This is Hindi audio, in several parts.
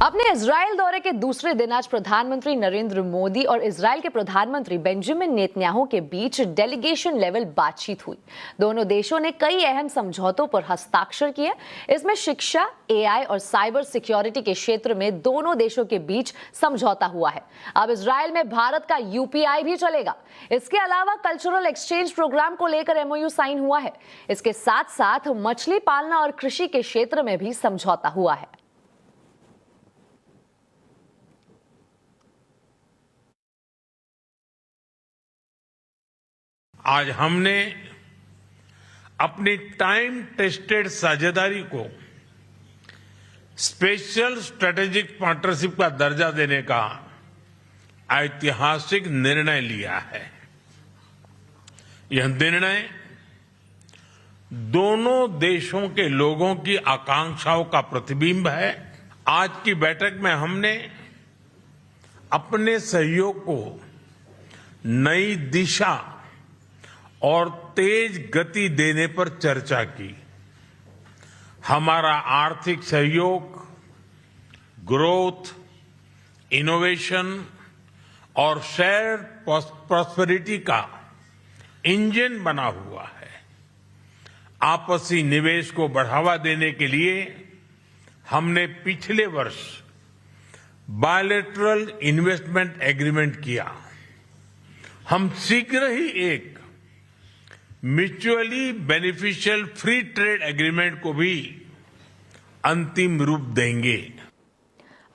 अपने इजराइल दौरे के दूसरे दिन आज प्रधानमंत्री नरेंद्र मोदी और इजराइल के प्रधानमंत्री बेंजामिन नेतन्याहू के बीच डेलीगेशन लेवल बातचीत हुई। दोनों देशों ने कई अहम समझौतों पर हस्ताक्षर किए। इसमें शिक्षा, एआई और साइबर सिक्योरिटी के क्षेत्र में दोनों देशों के बीच समझौता हुआ है। अब इजराइल में भारत का यूपीआई भी चलेगा। इसके अलावा कल्चरल एक्सचेंज प्रोग्राम को लेकर एमओयू साइन हुआ है। इसके साथ साथ मछली पालना और कृषि के क्षेत्र में भी समझौता हुआ है। आज हमने अपनी टाइम टेस्टेड साझेदारी को स्पेशल स्ट्रेटेजिक पार्टनरशिप का दर्जा देने का ऐतिहासिक निर्णय लिया है। यह निर्णय दोनों देशों के लोगों की आकांक्षाओं का प्रतिबिंब है। आज की बैठक में हमने अपने सहयोग को नई दिशा और तेज गति देने पर चर्चा की। हमारा आर्थिक सहयोग ग्रोथ, इनोवेशन और शेयर प्रॉस्पेरिटी का इंजन बना हुआ है। आपसी निवेश को बढ़ावा देने के लिए हमने पिछले वर्ष बायलैटरल इन्वेस्टमेंट एग्रीमेंट किया। हम शीघ्र ही एक mutually beneficial free trade agreement को भी अंतिम रूप देंगे।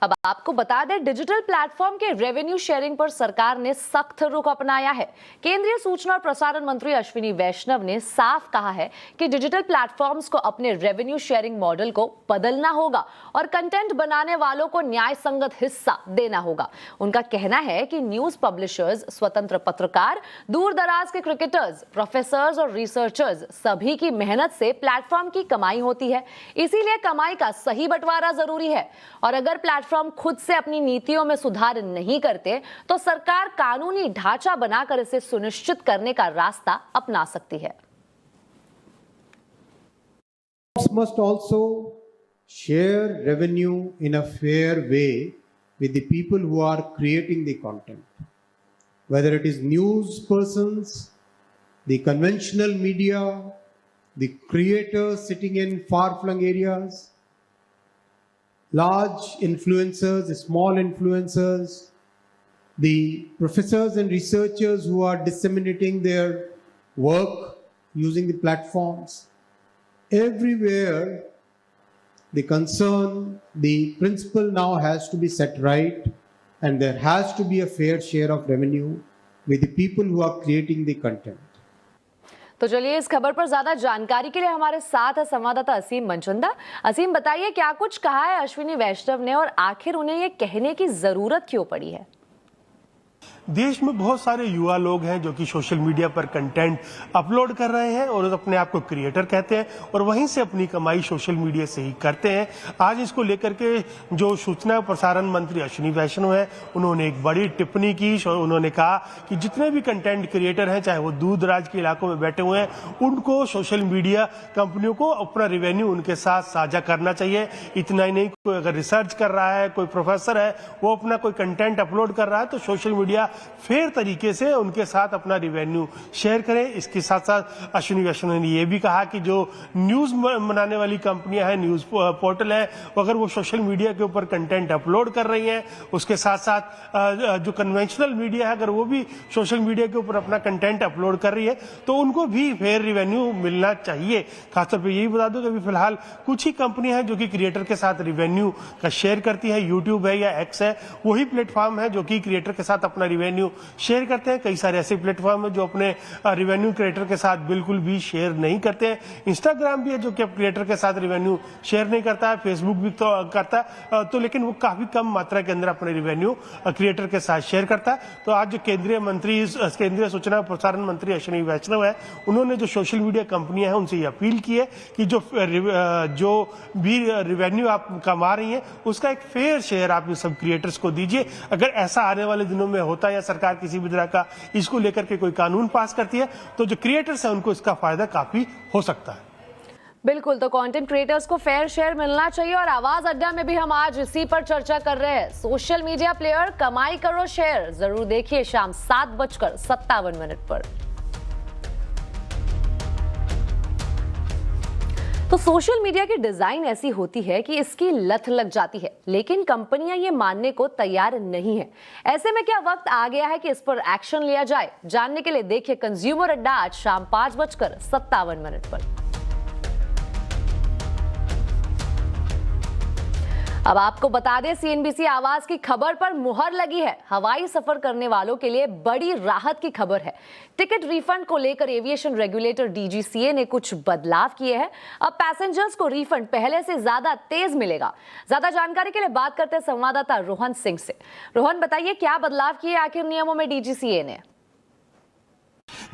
अब आपको बता दें, डिजिटल प्लेटफॉर्म के रेवेन्यू शेयरिंग पर सरकार ने सख्त रुख अपनाया है। केंद्रीय सूचना और प्रसारण मंत्री अश्विनी वैष्णव ने साफ कहा है कि डिजिटल प्लेटफॉर्म्स को अपने रेवेन्यू शेयरिंग मॉडल को बदलना होगा और कंटेंट बनाने वालों को न्याय संगत हिस्सा देना होगा। उनका कहना है कि न्यूज पब्लिशर्स, स्वतंत्र पत्रकार, दूर दराज के क्रिकेटर्स, प्रोफेसर्स और रिसर्चर्स सभी की मेहनत से प्लेटफॉर्म की कमाई होती है। इसीलिए कमाई का सही बंटवारा जरूरी है और अगर प्लेटफॉर्म खुद से अपनी नीतियों में सुधार नहीं करते तो सरकार कानूनी ढांचा बनाकर इसे सुनिश्चित करने का रास्ता अपना सकती है। Must also share revenue in a fair way with the people who are creating the content, whether it is news persons, the conventional media, the creators sitting in far-flung areas, large influencers, small influencers, the professors and researchers who are disseminating their work using the platforms. Everywhere, the concern, the principle now has to be set right, and there has to be a fair share of revenue with the people who are creating the content. तो चलिए, इस खबर पर ज्यादा जानकारी के लिए हमारे साथ है संवाददाता असीम मनचंदा। असीम, बताइए क्या कुछ कहा है अश्विनी वैष्णव ने और आखिर उन्हें ये कहने की जरूरत क्यों पड़ी है? देश में बहुत सारे युवा लोग हैं जो कि सोशल मीडिया पर कंटेंट अपलोड कर रहे हैं और अपने आप को क्रिएटर कहते हैं और वहीं से अपनी कमाई सोशल मीडिया से ही करते हैं। आज इसको लेकर के जो सूचना और प्रसारण मंत्री अश्विनी वैष्णव है, उन्होंने एक बड़ी टिप्पणी की। उन्होंने कहा कि जितने भी कंटेंट क्रिएटर हैं, चाहे वो दूर दराज के इलाकों में बैठे हुए हैं, उनको सोशल मीडिया कंपनियों को अपना रेवेन्यू उनके साथ साझा करना चाहिए। इतना ही नहीं, कोई अगर रिसर्च कर रहा है, कोई प्रोफेसर है, वो अपना कोई कंटेंट अपलोड कर रहा है तो सोशल मीडिया फेयर तरीके से उनके साथ अपना रेवेन्यू शेयर करें। इसके साथ साथ अश्विनी वैष्णव ने यह भी कहा कि जो न्यूज बनाने वाली कंपनियां हैं, न्यूज पोर्टल है, अगर वो सोशल मीडिया के ऊपर कंटेंट अपलोड कर रही हैं, उसके साथ साथ जो कन्वेंशनल मीडिया है, अगर वो भी सोशल मीडिया के ऊपर अपना कंटेंट अपलोड कर रही है तो उनको भी फेयर रेवेन्यू मिलना चाहिए। खासतौर पर यही बता दूं कि अभी फिलहाल कुछ ही कंपनियां हैं जो कि क्रिएटर के साथ रेवेन्यू का शेयर करती है। यूट्यूब है या एक्स है, वही प्लेटफॉर्म है जो कि क्रिएटर के साथ अपना रेवेन्यू शेयर करते हैं। कई सारे ऐसे प्लेटफॉर्म है जो अपने रेवेन्यू क्रिएटर के साथ बिल्कुल भी शेयर नहीं करते हैं। इंस्टाग्राम भी है जो कि क्रिएटर के साथ रेवेन्यू शेयर नहीं करता है। फेसबुक भी तो करता है, तो लेकिन वो काफी कम मात्रा के अंदर अपने रेवेन्यू क्रिएटर के साथ शेयर करता है। तो आज जो केंद्रीय सूचना और प्रसारण मंत्री अश्विनी वैष्णव है, उन्होंने जो सोशल मीडिया कंपनियां हैं उनसे ये अपील की है कि जो भी रेवेन्यू आप कमा रही हैं उसका एक फेयर शेयर आप सब क्रिएटर्स को दीजिए। अगर ऐसा आने वाले दिनों में होता है या सरकार किसी भी तरह का इसको लेकर के कोई कानून पास करती है तो जो क्रिएटर्स हैं उनको इसका फायदा काफी हो सकता है। बिल्कुल, तो कंटेंट क्रिएटर्स को फेयर शेयर मिलना चाहिए और आवाज अड्डा में भी हम आज इसी पर चर्चा कर रहे हैं। सोशल मीडिया प्लेयर कमाई करो शेयर, जरूर देखिए शाम 7:57 पर। तो सोशल मीडिया की डिजाइन ऐसी होती है कि इसकी लत लग जाती है, लेकिन कंपनियां ये मानने को तैयार नहीं है। ऐसे में क्या वक्त आ गया है कि इस पर एक्शन लिया जाए? जानने के लिए देखिए कंज्यूमर अड्डा आज शाम 5:57 पर। अब आपको बता दें, सीएनबीसी आवाज की खबर पर मुहर लगी है। हवाई सफर करने वालों के लिए बड़ी राहत की खबर है। टिकट रिफंड को लेकर एविएशन रेगुलेटर डीजीसीए ने कुछ बदलाव किए हैं। अब पैसेंजर्स को रिफंड पहले से ज्यादा तेज मिलेगा। ज्यादा जानकारी के लिए बात करते हैं संवाददाता रोहन सिंह से। रोहन, बताइए क्या बदलाव किए आखिर नियमों में डीजीसीए ने?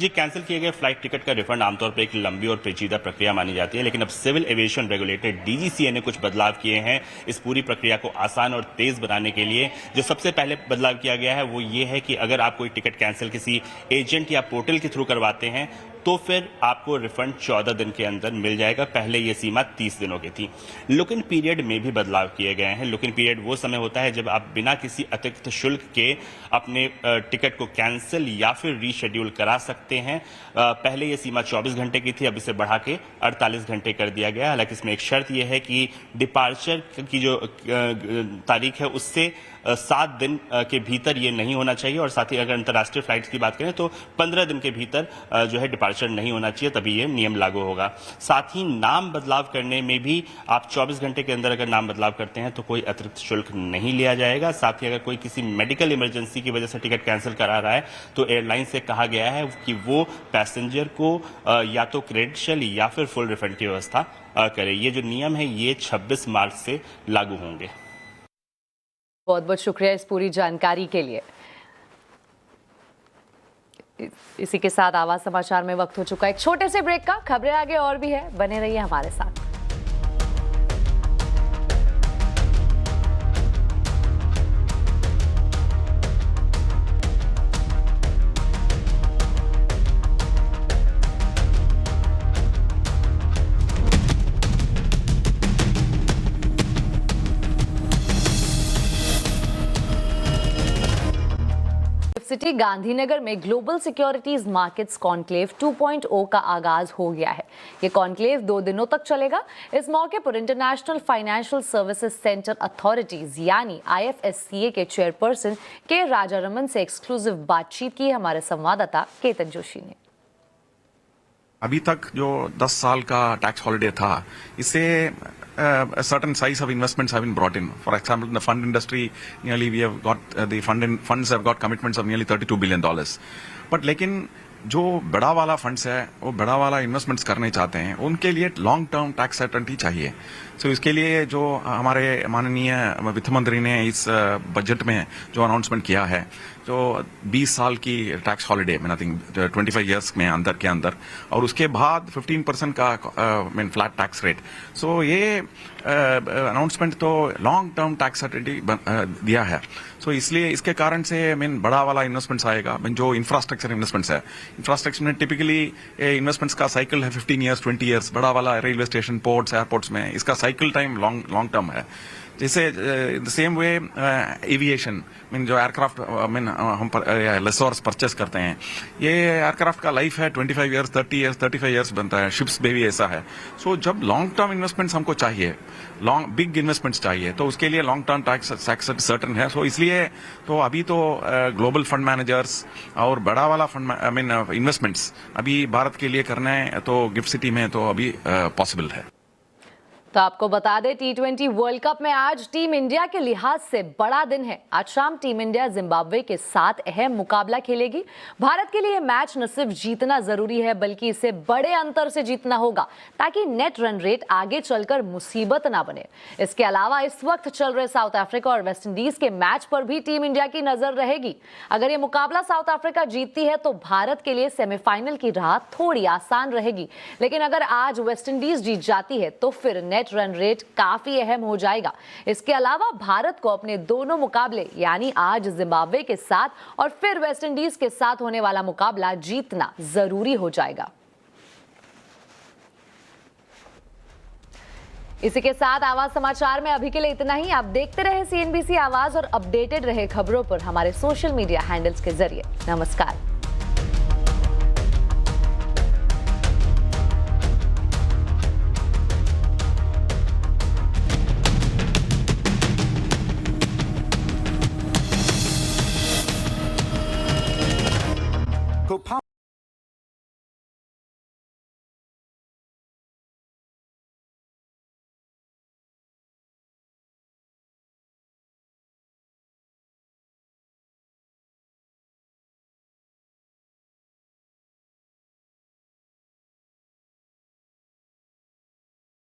जी, कैंसिल किए गए फ्लाइट टिकट का रिफंड आमतौर पर एक लंबी और पेचीदा प्रक्रिया मानी जाती है, लेकिन अब सिविल एविएशन रेगुलेटर डीजीसीए ने कुछ बदलाव किए हैं इस पूरी प्रक्रिया को आसान और तेज बनाने के लिए। जो सबसे पहले बदलाव किया गया है वो ये है कि अगर आप कोई टिकट कैंसिल किसी एजेंट या पोर्टल के थ्रू करवाते हैं तो फिर आपको रिफंड 14 दिन के अंदर मिल जाएगा। पहले ये सीमा 30 दिनों की थी। लुक इन पीरियड में भी बदलाव किए गए हैं। लुक इन पीरियड वो समय होता है जब आप बिना किसी अतिरिक्त शुल्क के अपने टिकट को कैंसिल या फिर रीशेड्यूल करा सकते हैं। पहले ये सीमा 24 घंटे की थी, अब इसे बढ़ा के 48 घंटे कर दिया गया। हालांकि इसमें एक शर्त यह है कि डिपार्चर की जो तारीख है उससे 7 दिन के भीतर ये नहीं होना चाहिए, और साथ ही अगर अंतर्राष्ट्रीय फ्लाइट्स की बात करें तो 15 दिन के भीतर जो है डिपार्चर नहीं होना चाहिए, तभी ये नियम लागू होगा। साथ ही नाम बदलाव करने में भी आप 24 घंटे के अंदर अगर नाम बदलाव करते हैं तो कोई अतिरिक्त शुल्क नहीं लिया जाएगा। साथ ही अगर कोई किसी मेडिकल इमरजेंसी की वजह से टिकट कैंसिल करा रहा है तो एयरलाइन से कहा गया है कि वो पैसेंजर को या तो क्रेडिशियल या फिर फुल रिफंड की व्यवस्था करे। ये जो नियम है ये 26 मार्च से लागू होंगे। बहुत बहुत शुक्रिया इस पूरी जानकारी के लिए। इसी के साथ आवाज समाचार में वक्त हो चुका है एक छोटे से ब्रेक का। खबरें आगे और भी है, बने रहिए हमारे साथ। सिटी गांधीनगर में ग्लोबल सिक्योरिटीज मार्केट्स कॉन्क्लेव 2.0 का आगाज हो गया है। ये कॉन्क्लेव 2 दिनों तक चलेगा। इस मौके पर international financial services centre authorities यानी IFSCA के चेयरपर्सन के राजारमन से एक्सक्लूसिव बातचीत की हमारे संवाददाता केतन जोशी ने। अभी तक जो 10 साल का टैक्स हॉलिडे था, इससे a certain size of investments have been brought in. For example, in the fund industry, nearly we have got the funds have got commitments of nearly $32 billion. But लेकिन जो बड़ा वाला फंड्स है वो बड़ा वाला इन्वेस्टमेंट्स करने चाहते हैं, उनके लिए लॉन्ग टर्म टैक्स सर्टेनिटी चाहिए। सो इसके लिए जो हमारे माननीय वित्त मंत्री ने इस बजट में जो अनाउंसमेंट किया है, जो 20 साल की tax holiday I think 25 years में अंदर के अंदर, और उसके बाद 15% का फ्लैट टैक्स रेट। सो ये अनाउंसमेंट तो लॉन्ग टर्म टैक्स सर्टेनिटी दिया है। सो इसलिए इसके कारण से बड़ा वाला इन्वेस्टमेंट्स आएगा। जो इंफ्रास्ट्रक्चर इन्वेस्टमेंट्स है, इंफ्रास्ट्रक्चर में टिपिकली इन्वेस्टमेंट्स का साइकिल है 15 इयर्स 20 इयर्स। बड़ा वाला रेलवे स्टेशन, पोर्ट्स, एयरपोर्ट्स में इसका साइकिल टाइम लॉन्ग टर्म है। जैसे द सेम वे एविएशन जो एयरक्राफ्ट हम लेसोर्स परचेस करते हैं, ये एयरक्राफ्ट का लाइफ है 25 इयर्स 30 इयर्स 35 इयर्स बनता है। शिप्स में भी ऐसा है। सो जब लॉन्ग टर्म इन्वेस्टमेंट्स हमको चाहिए, बिग इन्वेस्टमेंट्स चाहिए, तो उसके लिए लॉन्ग टर्म टैक्स सर्टन है। सो इसलिए तो अभी तो ग्लोबल फंड मैनेजर्स और बड़ा वाला फंड इन्वेस्टमेंट्स अभी भारत के लिए करना है तो गिफ्ट सिटी में तो अभी पॉसिबल है। तो आपको बता दें, T20 वर्ल्ड कप में आज टीम इंडिया के लिहाज से बड़ा दिन है। आज शाम टीम इंडिया जिम्बाब्वे के साथ अहम मुकाबला खेलेगी। भारत के लिए मैच न सिर्फ जीतना जरूरी है बल्कि इसे बड़े अंतर से जीतना होगा ताकि नेट रन रेट आगे चलकर मुसीबत ना बने। इसके अलावा इस वक्त चल रहे साउथ अफ्रीका और वेस्ट इंडीज के मैच पर भी टीम इंडिया की नजर रहेगी। अगर ये मुकाबला साउथ अफ्रीका जीतती है तो भारत के लिए सेमीफाइनल की राह थोड़ी आसान रहेगी, लेकिन अगर आज वेस्ट इंडीज जीत जाती है तो फिर नेट रन रेट काफी अहम हो जाएगा। इसके अलावा भारत को अपने दोनों मुकाबले यानी आज जिम्बाब्वे के साथ और फिर वेस्ट इंडीज के साथ होने वाला मुकाबला जीतना जरूरी हो जाएगा। इसी के साथ आवाज समाचार में अभी के लिए इतना ही। आप देखते रहे CNBC आवाज और अपडेटेड रहे खबरों पर हमारे सोशल मीडिया हैंडल्स के जरिए। नमस्कार।